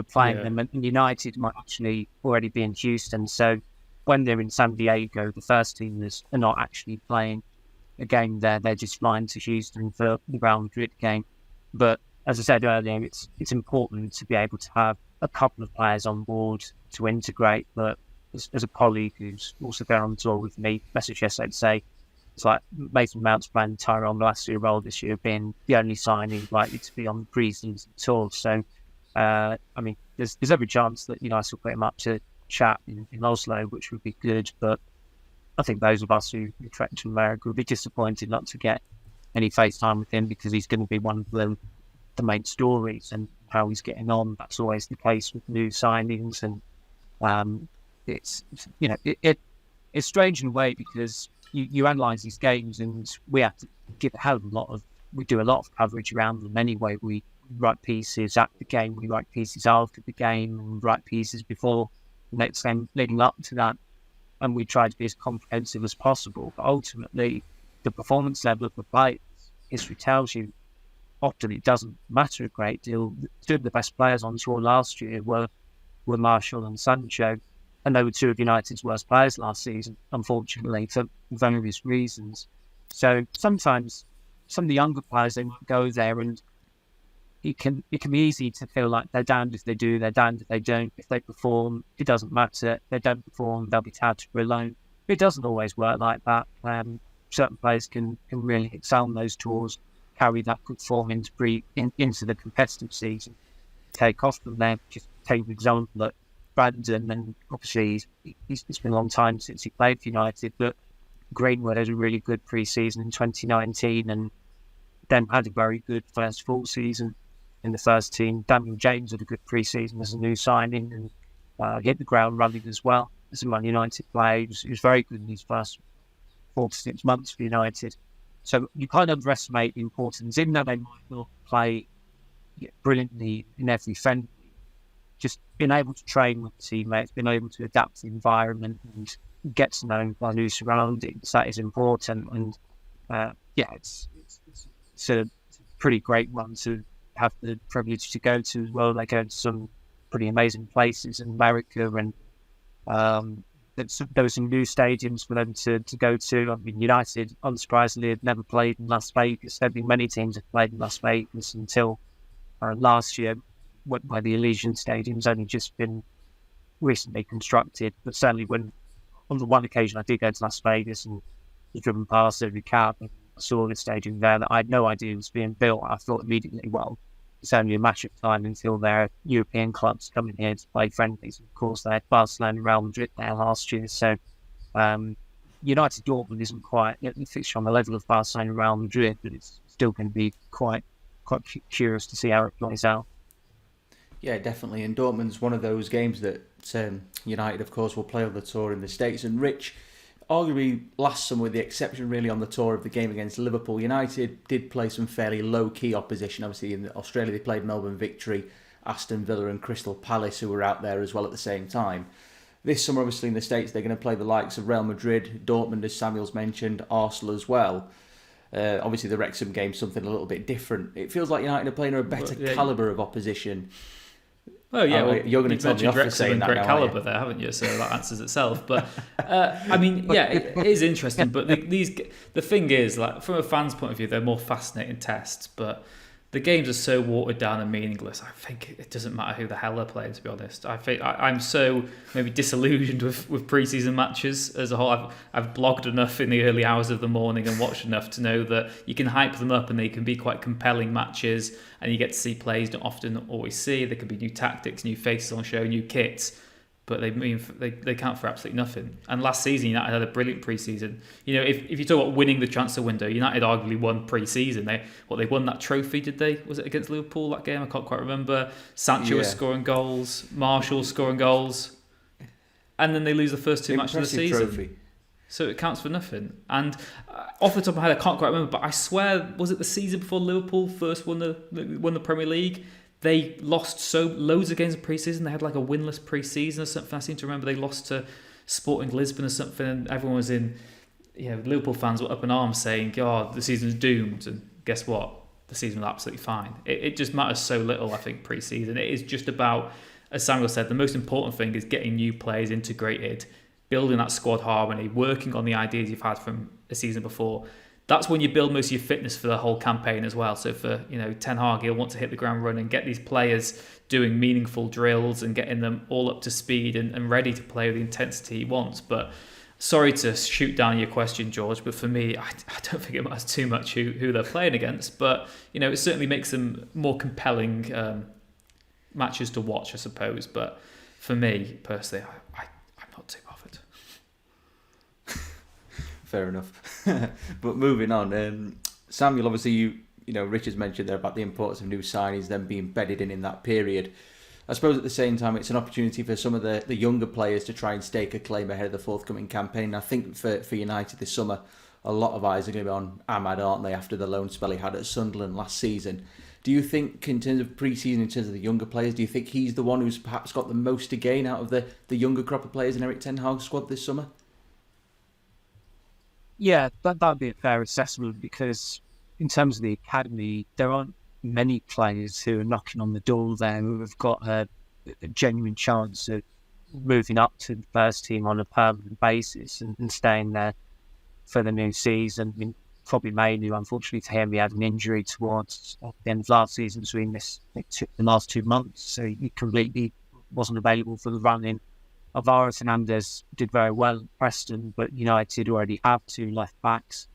playing them, and United might actually already be in Houston. So when they're in San Diego, the first team are not actually playing a game there. They're just flying to Houston for the Real Madrid game. But as I said earlier, it's important to be able to have a couple of players on board to integrate. But as a colleague who's also there on tour with me, message yesterday to say it's like Mason Mount's playing Tyrone Marshall role this year, being the only signing likely to be on the pre-season tour. So there's every chance that United will put him up to chat in Oslo, which would be good. But I think those of us who trek to America would be disappointed not to get any FaceTime with him, because he's going to be one of the main stories and how he's getting on. That's always the case with new signings, and it's it's strange in a way, because you analyse these games, and we have to give a hell of a lot of, we do a lot of coverage around them anyway. We write pieces at the game, we write pieces after the game, and we write pieces before the next game leading up to that, and we try to be as comprehensive as possible. But ultimately, the performance level of the players, history tells you, often it doesn't matter a great deal. Two of the best players on tour last year were Marshall and Sancho, and they were two of United's worst players last season, unfortunately, for various reasons. So sometimes some of the younger players, they might go there, and it can be easy to feel like they're damned if they do, they're damned if they don't. If they perform, it doesn't matter. If they don't perform, they'll be touted for a loan. It doesn't always work like that. Certain players can really excel on those tours, carry that good form into the competitive season, take off from there. Just take an example at Brandon, and obviously it's been a long time since he played for United, but Greenwood had a really good pre-season in 2019, and then had a very good first full season in the first team. Daniel James had a good pre-season as a new signing, and hit the ground running as well as a Man United player. He was very good in his first 4 to 6 months for United. So you can't underestimate the importance, even though they might not play brilliantly in every friendly. Just being able to train with teammates, being able to adapt to the environment and get to know our new surroundings, that is important. And it's a pretty great one to have the privilege to go to as well. They go to some pretty amazing places in America, and there were some new stadiums for them to go to. I mean, United, unsurprisingly, had never played in Las Vegas. There have been many teams that played in Las Vegas until last year, where the Elysian Stadium's only just been recently constructed. But certainly, when on the one occasion I did go to Las Vegas and was driven past every cab, and I saw the stadium there that I had no idea was being built, I thought immediately, well, it's only a matter of time until there are European clubs coming here to play friendlies. Of course, they had Barcelona and Real Madrid there last year. So United Dortmund isn't quite the fixture on the level of Barcelona and Real Madrid, but it's still going to be quite curious to see how it plays out. Yeah, definitely. And Dortmund's one of those games that United, of course, will play on the tour in the States. And Rich, arguably last summer, with the exception really on the tour of the game against Liverpool, United did play some fairly low-key opposition. Obviously, in Australia, they played Melbourne Victory, Aston Villa and Crystal Palace, who were out there as well at the same time. This summer, obviously, in the States, they're going to play the likes of Real Madrid, Dortmund, as Samuel's mentioned, Arsenal as well. Obviously, the Wrexham game's something a little bit different. It feels like United are playing a better calibre of opposition. Oh yeah, well, you're going to tell me off for saying that great now, calibre there, haven't you? So that answers itself. But I mean, yeah, it is interesting. But the thing is, like, from a fan's point of view, they're more fascinating tests. But the games are so watered down and meaningless. I think it doesn't matter who the hell they're playing, to be honest. I think I'm so maybe disillusioned with pre-season matches as a whole. I've blogged enough in the early hours of the morning and watched enough to know that you can hype them up and they can be quite compelling matches, and you get to see plays you don't often always see. There could be new tactics, new faces on show, new kits, but they count for absolutely nothing. And last season, United had a brilliant pre-season. You know, if you talk about winning the transfer window, United arguably won pre-season. They won that trophy, did they? Was it against Liverpool, that game? I can't quite remember. Sancho was scoring goals, Marshall scoring goals, and then they lose the first two matches of the season. Trophy. So it counts for nothing. And off the top of my head, I can't quite remember, but I swear, was it the season before Liverpool first won the Premier League? They lost loads of games in pre-season. They had like a winless pre-season or something. I seem to remember they lost to Sporting Lisbon or something, and everyone was Liverpool fans were up in arms saying, "Oh, the season's doomed." And guess what? The season was absolutely fine. It just matters so little, I think, pre-season. It is just about, as Samuel said, the most important thing is getting new players integrated, building that squad harmony, working on the ideas you've had from a season before. That's when you build most of your fitness for the whole campaign as well. So for Ten Hag, he'll want to hit the ground running, get these players doing meaningful drills and getting them all up to speed and ready to play with the intensity he wants. But sorry to shoot down your question, George, but for me, I don't think it matters too much who they're playing against. But it certainly makes them more compelling matches to watch, I suppose. But for me personally, I'm not too bothered. Fair enough. But moving on, Samuel, obviously Richard's mentioned there about the importance of new signings, them being bedded in that period. I suppose at the same time it's an opportunity for some of the younger players to try and stake a claim ahead of the forthcoming campaign. I think for United this summer, a lot of eyes are going to be on Ahmad, aren't they, after the loan spell he had at Sunderland last season. Do you think, in terms of pre-season, in terms of the younger players, do you think he's the one who's perhaps got the most to gain out of the younger crop of players in Erik ten Hag's squad this summer? Yeah, that would be a fair assessment, because in terms of the academy, there aren't many players who are knocking on the door there who have got a genuine chance of moving up to the first team on a permanent basis and staying there for the new season. I mean, probably mainly, unfortunately to him, he had an injury towards the end of last season, so he missed the last 2 months, so he completely wasn't available for the run-in. Alvaro Fernandez did very well at Preston, but United already have 2 left-backs.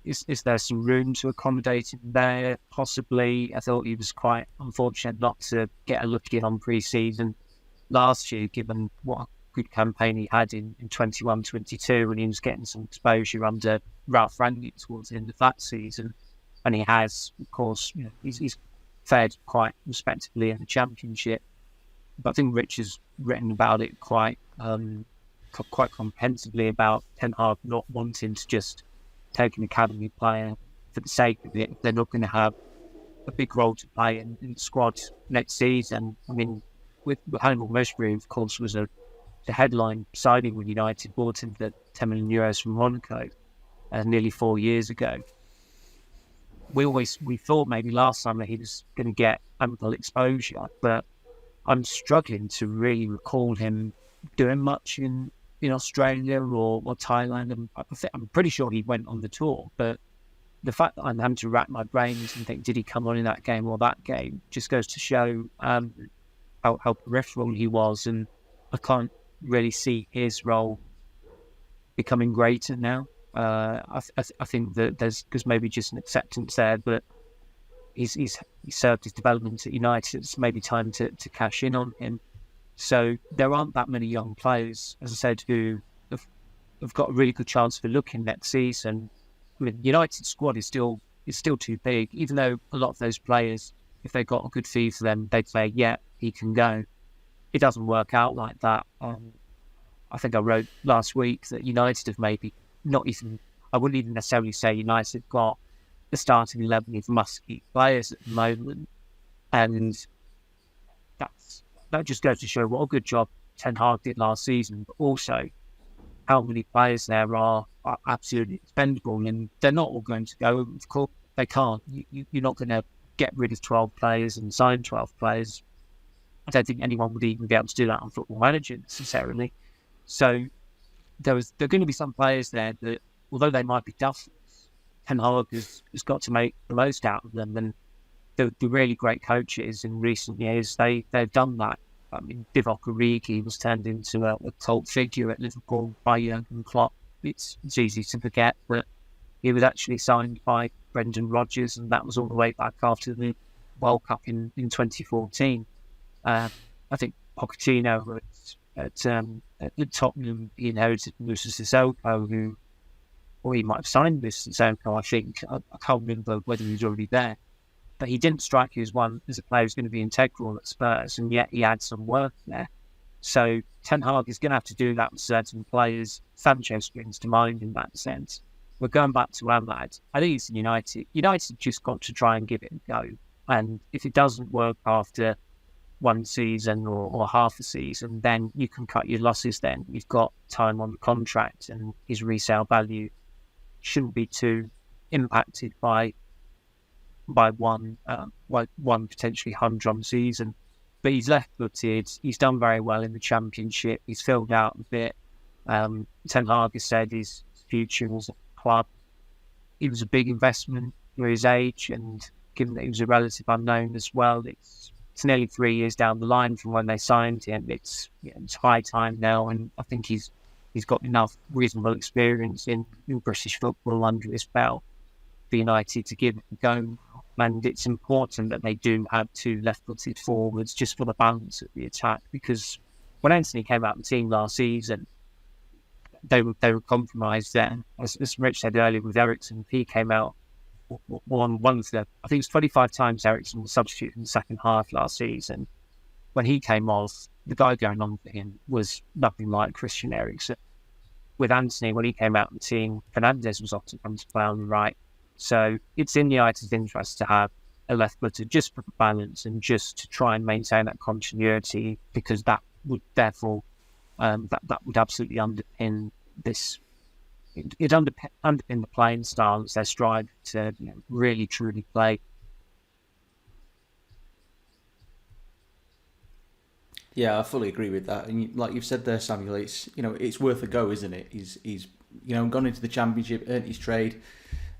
Is there some room to accommodate him there? Possibly. I thought he was quite unfortunate not to get a look in on pre-season last year, given what a good campaign he had in 21-22, when he was getting some exposure under Ralph Rangnick towards the end of that season. And he has, of course, he's fared quite respectably in the Championship. But I think Rich has written about it quite comprehensively about Ten Hag not wanting to just take an academy player for the sake of it. They're not going to have a big role to play in the squad next season. I mean, with Hannibal Mejbri, of course, was the headline signing when United bought him for €10 million from Monaco nearly 4 years ago. We thought maybe last summer he was going to get ample exposure, but I'm struggling to really recall him doing much in Australia or Thailand. I'm pretty sure he went on the tour, but the fact that I'm having to rack my brains and think, did he come on in that game or that game, just goes to show how peripheral he was, and I can't really see his role becoming greater now. I think that there's maybe just an acceptance there, but he's served his development at United. It's maybe time to cash in on him. So there aren't that many young players, as I said, who have got a really good chance for looking next season. I mean, United's squad is still too big, even though a lot of those players, if they got a good fee for them, they'd say, yeah, he can go. It doesn't work out like that. I think I wrote last week that United have maybe not even, I wouldn't even necessarily say United have got the starting 11 of musky players at the moment. And that just goes to show what a good job Ten Hag did last season, but also how many players there are absolutely expendable, and they're not all going to go. Of course, they can't. You're not going to get rid of 12 players and sign 12 players. I don't think anyone would even be able to do that on Football Manager necessarily. So there are going to be some players there that, although they might be duffers, Ten Hag has got to make the most out of them. And the really great coaches in recent years, they've done that. I mean, Divock Origi was turned into a cult figure at Liverpool by Jurgen Klopp. It's easy to forget, but he was actually signed by Brendan Rodgers, and that was all the way back after the World Cup in 2014. I think Pochettino at Tottenham, he inherited Moussa Sissoko, or he might have signed Moussa Sissoko, I think. I can't remember whether he was already there. But he didn't strike you as a player who's going to be integral at Spurs, and yet he had some work there. So Ten Hag is going to have to do that with certain players. Sanchez springs to mind in that sense. We're going back to Ahmad. I think it's United. United just got to try and give it a go. And if it doesn't work after one season or half a season, then you can cut your losses then. You've got time on the contract, and his resale value shouldn't be too impacted by one potentially humdrum season. But he's left-footed. He's done very well in the Championship. He's filled out a bit. Ten Hag has said his future was at the club. It was a big investment for his age, and given that he was a relative unknown as well, it's nearly 3 years down the line from when they signed him. It's high time now, and I think he's got enough reasonable experience in British football under his belt for United to give it a go. And it's important that they do have 2 left-footed forwards just for the balance of the attack, because when Anthony came out of the team last season, they were compromised then. As Rich said earlier with Eriksen, he came out on one of the, I think it's 25 times Ericsson was substituted in the second half last season. When he came off, the guy going on for him was nothing like Christian Eriksen. With Anthony, when he came out on the team, Fernandes was often come to play on the right. So it's in United's interest to have a left footer just for balance and just to try and maintain that continuity, because that would therefore that would absolutely underpin this. It underpin the playing style as they're striving to really truly play. Yeah, I fully agree with that. And like you've said there, Samuel, it's worth a go, isn't it? He's gone into the Championship, earned his trade,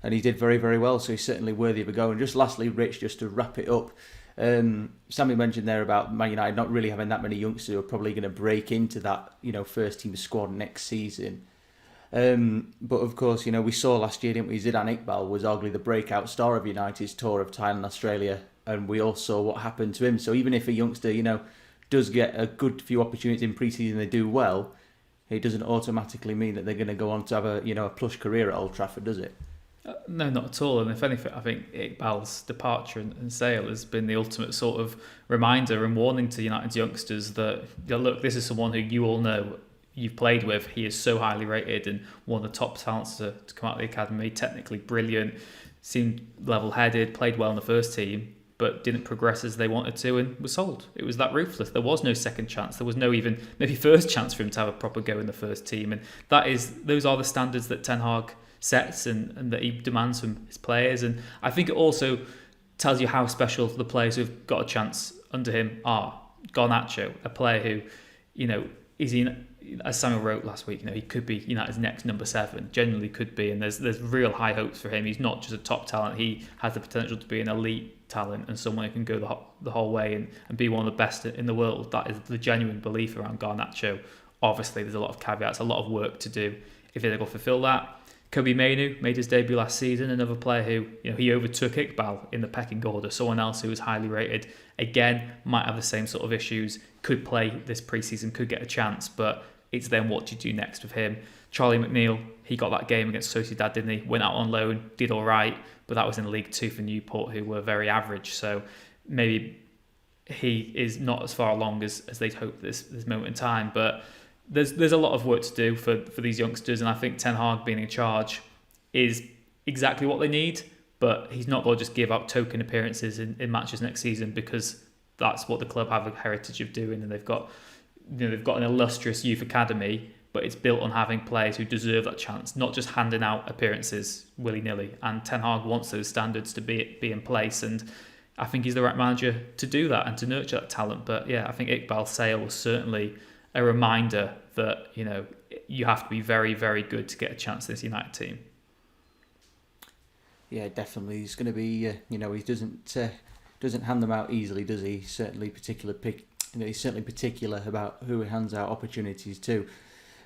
and he did very, very well. So he's certainly worthy of a go. And just lastly, Rich, just to wrap it up, Samuel mentioned there about Man United not really having that many youngsters who are probably going to break into that first team squad next season. But of course, we saw last year, didn't we? Zidane Iqbal was arguably the breakout star of United's tour of Thailand, Australia, and we all saw what happened to him. So even if a youngster, does get a good few opportunities in pre-season, they do well, it doesn't automatically mean that they're going to go on to have a plush career at Old Trafford, does it? No, not at all. And if anything, I think Iqbal's departure and sale has been the ultimate sort of reminder and warning to United's youngsters that, look, this is someone who you all know, you've played with. He is so highly rated and one of the top talents to come out of the academy, technically brilliant, seemed level-headed, played well in the first team, but didn't progress as they wanted to and was sold. It was that ruthless. There was no second chance. There was no even maybe first chance for him to have a proper go in the first team. And those are the standards that Ten Hag sets and that he demands from his players. And I think it also tells you how special the players who've got a chance under him are. Garnacho, a player who, is in, as Samuel wrote last week, he could be United's next number 7, genuinely could be, and there's real high hopes for him. He's not just a top talent, he has the potential to be an elite talent and someone who can go the whole way and be one of the best in the world. That is the genuine belief around Garnacho. Obviously, there's a lot of caveats, a lot of work to do if they're going to fulfil that. Kobe Mainoo made his debut last season, another player who, he overtook Iqbal in the pecking order, someone else who was highly rated. Again, might have the same sort of issues, could play this pre-season, could get a chance, but it's then what do you do next with him? Charlie McNeil, he got that game against Sociedad, didn't he? Went out on loan, did all right, but that was in League 2 for Newport, who were very average. So maybe he is not as far along as they'd hoped this moment in time. But there's a lot of work to do for these youngsters, and I think Ten Hag being in charge is exactly what they need. But he's not going to just give up token appearances in matches next season, because that's what the club have a heritage of doing, and they've got an illustrious youth academy, but it's built on having players who deserve that chance, not just handing out appearances willy-nilly. And Ten Hag wants those standards to be in place, and I think he's the right manager to do that and to nurture that talent. But yeah, I think Iqbal's sale was certainly a reminder that you have to be very, very good to get a chance in this United team. Yeah, definitely. He's going to be, he doesn't hand them out easily, does he? He's certainly particular about who he hands out opportunities to.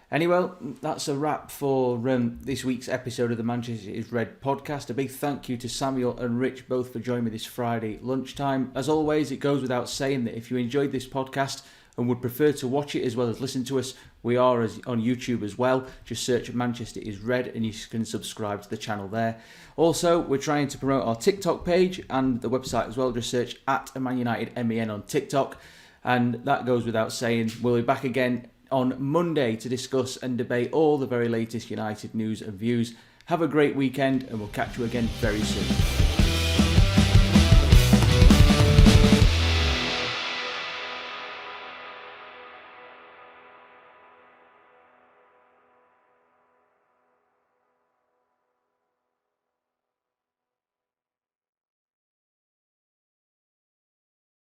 Anyway, that's a wrap for this week's episode of the Manchester is Red podcast. A big thank you to Samuel and Rich both for joining me this Friday lunchtime. As always, it goes without saying that if you enjoyed this podcast and would prefer to watch it as well as listen to us, we are on YouTube as well. Just search Manchester is Red and you can subscribe to the channel there. Also, we're trying to promote our TikTok page and the website as well. Just search @ManUnitedMen on TikTok. And that goes without saying. We'll be back again on Monday to discuss and debate all the very latest United news and views. Have a great weekend, and we'll catch you again very soon.